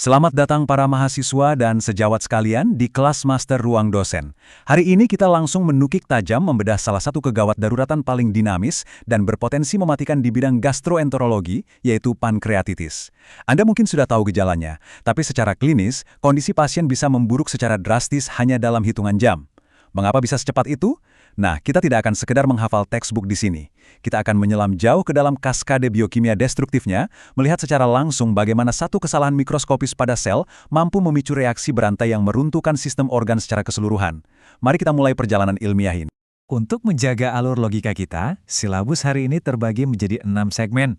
Selamat datang para mahasiswa dan sejawat sekalian di kelas master ruang dosen. Hari ini kita langsung menukik tajam membedah salah satu kegawat daruratan paling dinamis dan berpotensi mematikan di bidang gastroenterologi, yaitu pankreatitis. Anda mungkin sudah tahu gejalanya, tapi secara klinis, kondisi pasien bisa memburuk secara drastis hanya dalam hitungan jam. Mengapa bisa secepat itu? Nah, kita tidak akan sekedar menghafal textbook di sini. Kita akan menyelam jauh ke dalam kaskade biokimia destruktifnya, melihat secara langsung bagaimana satu kesalahan mikroskopis pada sel mampu memicu reaksi berantai yang meruntuhkan sistem organ secara keseluruhan. Mari kita mulai perjalanan ilmiah ini. Untuk menjaga alur logika kita, silabus hari ini terbagi menjadi 6 segmen.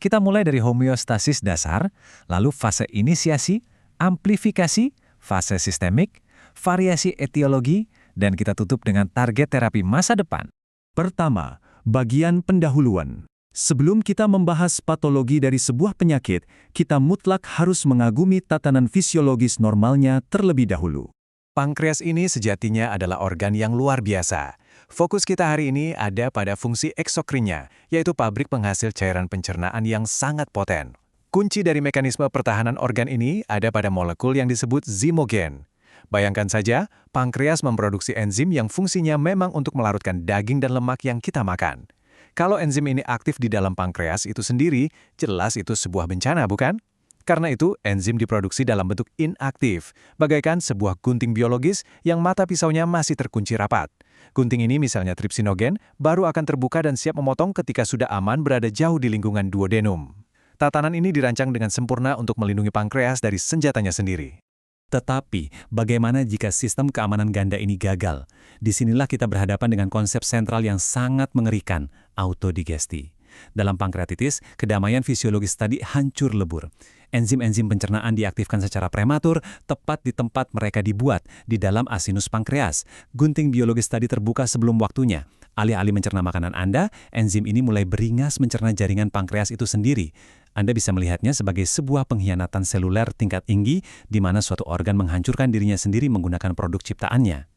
Kita mulai dari homeostasis dasar, lalu fase inisiasi, amplifikasi, fase sistemik, variasi etiologi, dan kita tutup dengan target terapi masa depan. Pertama, bagian pendahuluan. Sebelum kita membahas patologi dari sebuah penyakit, kita mutlak harus mengagumi tatanan fisiologis normalnya terlebih dahulu. Pankreas ini sejatinya adalah organ yang luar biasa. Fokus kita hari ini ada pada fungsi eksokrinnya, yaitu pabrik penghasil cairan pencernaan yang sangat poten. Kunci dari mekanisme pertahanan organ ini ada pada molekul yang disebut zymogen. Bayangkan saja, pankreas memproduksi enzim yang fungsinya memang untuk melarutkan daging dan lemak yang kita makan. Kalau enzim ini aktif di dalam pankreas itu sendiri, jelas itu sebuah bencana, bukan? Karena itu, enzim diproduksi dalam bentuk inaktif, bagaikan sebuah gunting biologis yang mata pisaunya masih terkunci rapat. Gunting ini, misalnya tripsinogen, baru akan terbuka dan siap memotong ketika sudah aman berada jauh di lingkungan duodenum. Tatanan ini dirancang dengan sempurna untuk melindungi pankreas dari senjatanya sendiri. Tetapi, bagaimana jika sistem keamanan ganda ini gagal? Disinilah kita berhadapan dengan konsep sentral yang sangat mengerikan, autodigesti. Dalam pankreatitis, kedamaian fisiologis tadi hancur lebur. Enzim-enzim pencernaan diaktifkan secara prematur, tepat di tempat mereka dibuat, di dalam asinus pankreas. Gunting biologis tadi terbuka sebelum waktunya. Alih-alih mencerna makanan Anda, enzim ini mulai beringas mencerna jaringan pankreas itu sendiri. Anda bisa melihatnya sebagai sebuah pengkhianatan seluler tingkat tinggi di mana suatu organ menghancurkan dirinya sendiri menggunakan produk ciptaannya.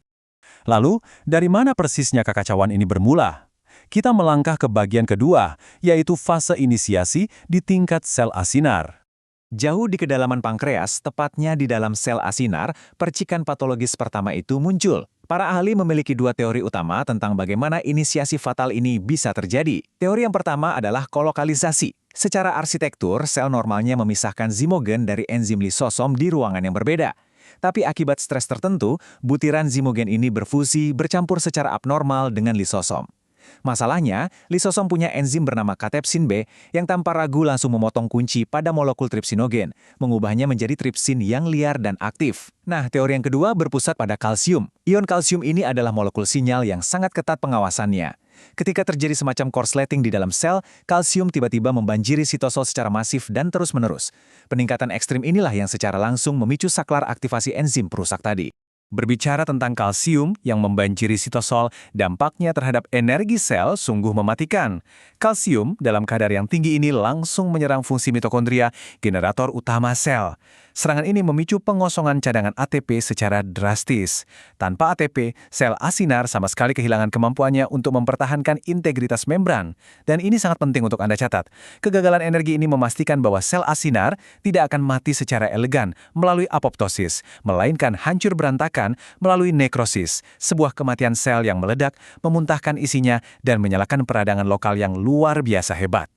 Lalu, dari mana persisnya kekacauan ini bermula? Kita melangkah ke bagian kedua, yaitu fase inisiasi di tingkat sel asinar. Jauh di kedalaman pankreas, tepatnya di dalam sel asinar, percikan patologis pertama itu muncul. Para ahli memiliki dua teori utama tentang bagaimana inisiasi fatal ini bisa terjadi. Teori yang pertama adalah kolokalisasi. Secara arsitektur, sel normalnya memisahkan zymogen dari enzim lisosom di ruangan yang berbeda. Tapi akibat stres tertentu, butiran zymogen ini berfusi, bercampur secara abnormal dengan lisosom. Masalahnya, lisosom punya enzim bernama katepsin B yang tanpa ragu langsung memotong kunci pada molekul tripsinogen, mengubahnya menjadi tripsin yang liar dan aktif. Nah, teori yang kedua berpusat pada kalsium. Ion kalsium ini adalah molekul sinyal yang sangat ketat pengawasannya. Ketika terjadi semacam korsleting di dalam sel, kalsium tiba-tiba membanjiri sitosol secara masif dan terus-menerus. Peningkatan ekstrim inilah yang secara langsung memicu saklar aktivasi enzim perusak tadi. Berbicara tentang kalsium yang membanjiri sitosol, dampaknya terhadap energi sel sungguh mematikan. Kalsium dalam kadar yang tinggi ini langsung menyerang fungsi mitokondria, generator utama sel. Serangan ini memicu pengosongan cadangan ATP secara drastis. Tanpa ATP, sel asinar sama sekali kehilangan kemampuannya untuk mempertahankan integritas membran. Dan ini sangat penting untuk Anda catat. Kegagalan energi ini memastikan bahwa sel asinar tidak akan mati secara elegan melalui apoptosis, melainkan hancur berantakan melalui nekrosis, sebuah kematian sel yang meledak, memuntahkan isinya, dan menyalakan peradangan lokal yang luar biasa hebat.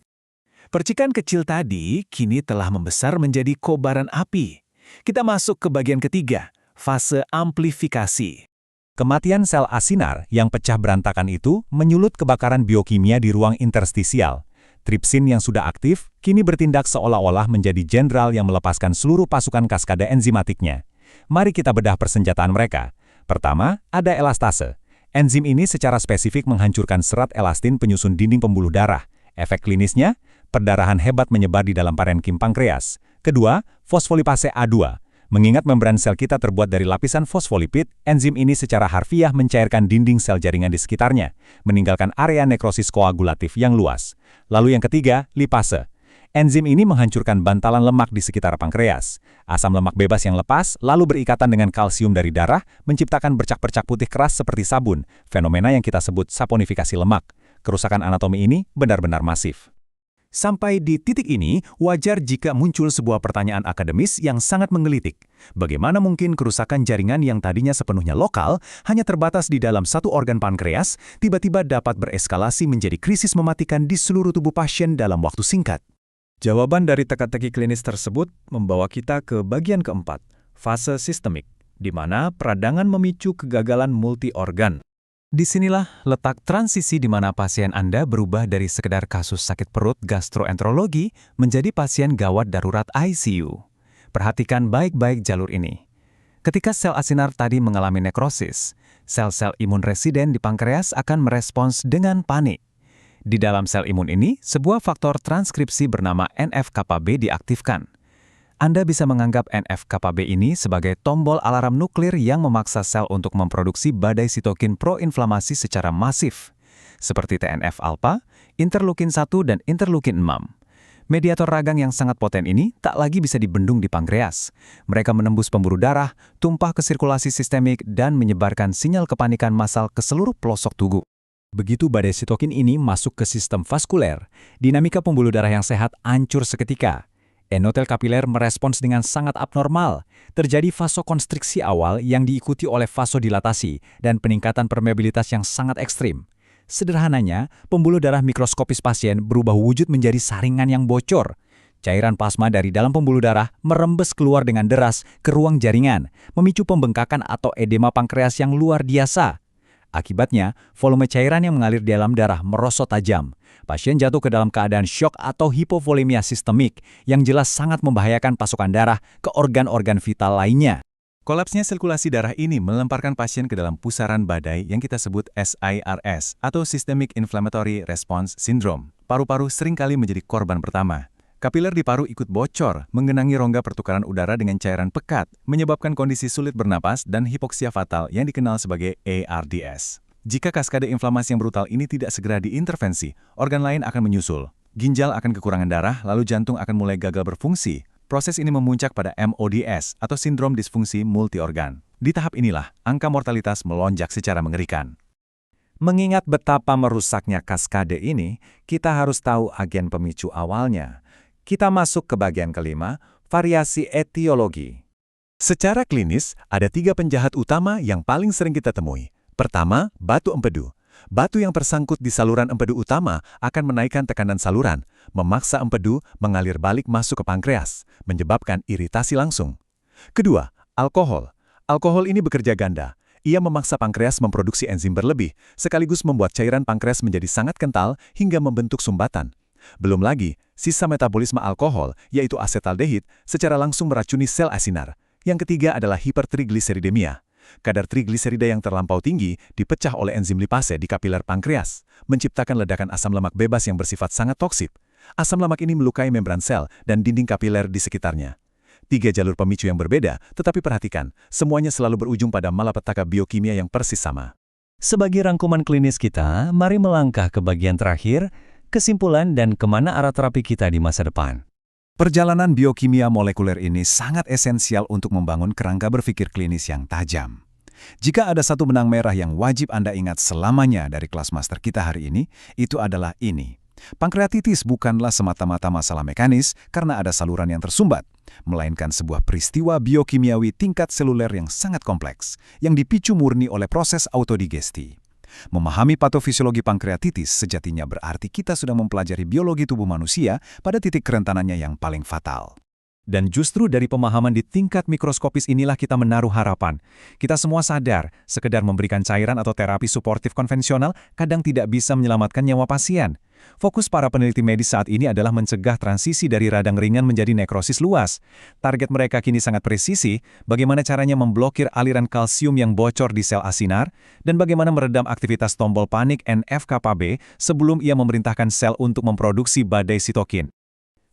Percikan kecil tadi kini telah membesar menjadi kobaran api. Kita masuk ke bagian ketiga, fase amplifikasi. Kematian sel asinar yang pecah berantakan itu menyulut kebakaran biokimia di ruang interstisial. Tripsin yang sudah aktif kini bertindak seolah-olah menjadi jenderal yang melepaskan seluruh pasukan kaskade enzimatiknya. Mari kita bedah persenjataan mereka. Pertama, ada elastase. Enzim ini secara spesifik menghancurkan serat elastin penyusun dinding pembuluh darah. Efek klinisnya, perdarahan hebat menyebar di dalam parenkim pankreas. Kedua, fosfolipase A2. Mengingat membran sel kita terbuat dari lapisan fosfolipid, enzim ini secara harfiah mencairkan dinding sel jaringan di sekitarnya, meninggalkan area nekrosis koagulatif yang luas. Lalu yang ketiga, lipase. Enzim ini menghancurkan bantalan lemak di sekitar pankreas. Asam lemak bebas yang lepas lalu berikatan dengan kalsium dari darah, menciptakan bercak-bercak putih keras seperti sabun, fenomena yang kita sebut saponifikasi lemak. Kerusakan anatomi ini benar-benar masif. Sampai di titik ini, wajar jika muncul sebuah pertanyaan akademis yang sangat menggelitik. Bagaimana mungkin kerusakan jaringan yang tadinya sepenuhnya lokal, hanya terbatas di dalam satu organ pankreas, tiba-tiba dapat bereskalasi menjadi krisis mematikan di seluruh tubuh pasien dalam waktu singkat? Jawaban dari teka-teki klinis tersebut membawa kita ke bagian keempat, fase sistemik, di mana peradangan memicu kegagalan multi-organ. Disinilah letak transisi di mana pasien Anda berubah dari sekedar kasus sakit perut gastroenterologi menjadi pasien gawat darurat ICU. Perhatikan baik-baik jalur ini. Ketika sel asinar tadi mengalami nekrosis, sel-sel imun residen di pankreas akan merespons dengan panik. Di dalam sel imun ini, sebuah faktor transkripsi bernama NF-κB diaktifkan. Anda bisa menganggap NF-κB ini sebagai tombol alarm nuklir yang memaksa sel untuk memproduksi badai sitokin proinflamasi secara masif, seperti TNF-alpha, interleukin 1, dan interleukin 6. Mediator ragang yang sangat poten ini tak lagi bisa dibendung di pankreas. Mereka menembus pembuluh darah, tumpah ke sirkulasi sistemik, dan menyebarkan sinyal kepanikan massal ke seluruh pelosok tubuh. Begitu badai sitokin ini masuk ke sistem vaskuler, dinamika pembuluh darah yang sehat hancur seketika. Endotel kapiler merespons dengan sangat abnormal. Terjadi vasokonstriksi awal yang diikuti oleh vasodilatasi dan peningkatan permeabilitas yang sangat ekstrim. Sederhananya, pembuluh darah mikroskopis pasien berubah wujud menjadi saringan yang bocor. Cairan plasma dari dalam pembuluh darah merembes keluar dengan deras ke ruang jaringan, memicu pembengkakan atau edema pankreas yang luar biasa. Akibatnya, volume cairan yang mengalir di dalam darah merosot tajam. Pasien jatuh ke dalam keadaan syok atau hipovolemia sistemik yang jelas sangat membahayakan pasokan darah ke organ-organ vital lainnya. Kolapsnya sirkulasi darah ini melemparkan pasien ke dalam pusaran badai yang kita sebut SIRS atau Systemic Inflammatory Response Syndrome. Paru-paru seringkali menjadi korban pertama. Kapiler di paru ikut bocor, menggenangi rongga pertukaran udara dengan cairan pekat, menyebabkan kondisi sulit bernapas dan hipoksia fatal yang dikenal sebagai ARDS. Jika kaskade inflamasi yang brutal ini tidak segera diintervensi, organ lain akan menyusul. Ginjal akan kekurangan darah, lalu jantung akan mulai gagal berfungsi. Proses ini memuncak pada MODS atau sindrom disfungsi multiorgan. Di tahap inilah, angka mortalitas melonjak secara mengerikan. Mengingat betapa merusaknya kaskade ini, kita harus tahu agen pemicu awalnya. Kita masuk ke bagian kelima, variasi etiologi. Secara klinis, ada 3 penjahat utama yang paling sering kita temui. Pertama, batu empedu. Batu yang tersangkut di saluran empedu utama akan menaikkan tekanan saluran, memaksa empedu mengalir balik masuk ke pankreas, menyebabkan iritasi langsung. Kedua, alkohol. Alkohol ini bekerja ganda. Ia memaksa pankreas memproduksi enzim berlebih, sekaligus membuat cairan pankreas menjadi sangat kental hingga membentuk sumbatan. Belum lagi, sisa metabolisme alkohol, yaitu asetaldehid, secara langsung meracuni sel asinar. Yang ketiga adalah hipertrigliseridemia. Kadar trigliserida yang terlampau tinggi dipecah oleh enzim lipase di kapiler pankreas, menciptakan ledakan asam lemak bebas yang bersifat sangat toksik. Asam lemak ini melukai membran sel dan dinding kapiler di sekitarnya. 3 jalur pemicu yang berbeda, tetapi perhatikan, semuanya selalu berujung pada malapetaka biokimia yang persis sama. Sebagai rangkuman klinis kita, mari melangkah ke bagian terakhir, kesimpulan dan kemana arah terapi kita di masa depan. Perjalanan biokimia molekuler ini sangat esensial untuk membangun kerangka berpikir klinis yang tajam. Jika ada satu benang merah yang wajib Anda ingat selamanya dari kelas master kita hari ini, itu adalah ini. Pankreatitis bukanlah semata-mata masalah mekanis karena ada saluran yang tersumbat, melainkan sebuah peristiwa biokimiawi tingkat seluler yang sangat kompleks, yang dipicu murni oleh proses autodigesti. Memahami patofisiologi pankreatitis sejatinya berarti kita sudah mempelajari biologi tubuh manusia pada titik kerentanannya yang paling fatal. Dan justru dari pemahaman di tingkat mikroskopis inilah kita menaruh harapan. Kita semua sadar, sekedar memberikan cairan atau terapi suportif konvensional kadang tidak bisa menyelamatkan nyawa pasien. Fokus para peneliti medis saat ini adalah mencegah transisi dari radang ringan menjadi nekrosis luas. Target mereka kini sangat presisi, bagaimana caranya memblokir aliran kalsium yang bocor di sel asinar, dan bagaimana meredam aktivitas tombol panik NF-κB sebelum ia memerintahkan sel untuk memproduksi badai sitokin.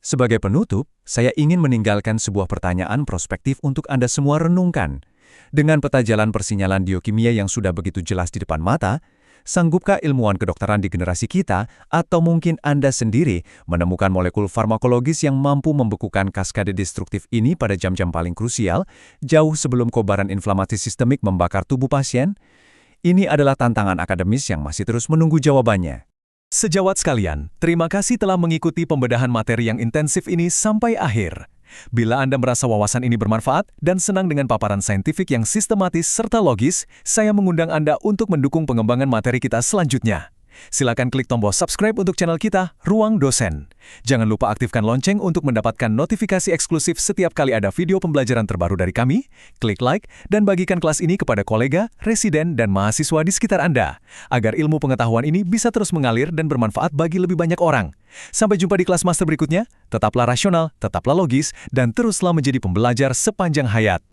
Sebagai penutup, saya ingin meninggalkan sebuah pertanyaan prospektif untuk Anda semua renungkan. Dengan peta jalan persinyalan biokimia yang sudah begitu jelas di depan mata, sanggupkah ilmuwan kedokteran di generasi kita, atau mungkin Anda sendiri, menemukan molekul farmakologis yang mampu membekukan kaskade destruktif ini pada jam-jam paling krusial, jauh sebelum kobaran inflamasi sistemik membakar tubuh pasien? Ini adalah tantangan akademis yang masih terus menunggu jawabannya. Sejawat sekalian, terima kasih telah mengikuti pembedahan materi yang intensif ini sampai akhir. Bila Anda merasa wawasan ini bermanfaat dan senang dengan paparan saintifik yang sistematis serta logis, saya mengundang Anda untuk mendukung pengembangan materi kita selanjutnya. Silakan klik tombol subscribe untuk channel kita, Ruang Dosen. Jangan lupa aktifkan lonceng untuk mendapatkan notifikasi eksklusif setiap kali ada video pembelajaran terbaru dari kami. Klik like dan bagikan kelas ini kepada kolega, residen, dan mahasiswa di sekitar Anda, agar ilmu pengetahuan ini bisa terus mengalir dan bermanfaat bagi lebih banyak orang. Sampai jumpa di kelas master berikutnya. Tetaplah rasional, tetaplah logis, dan teruslah menjadi pembelajar sepanjang hayat.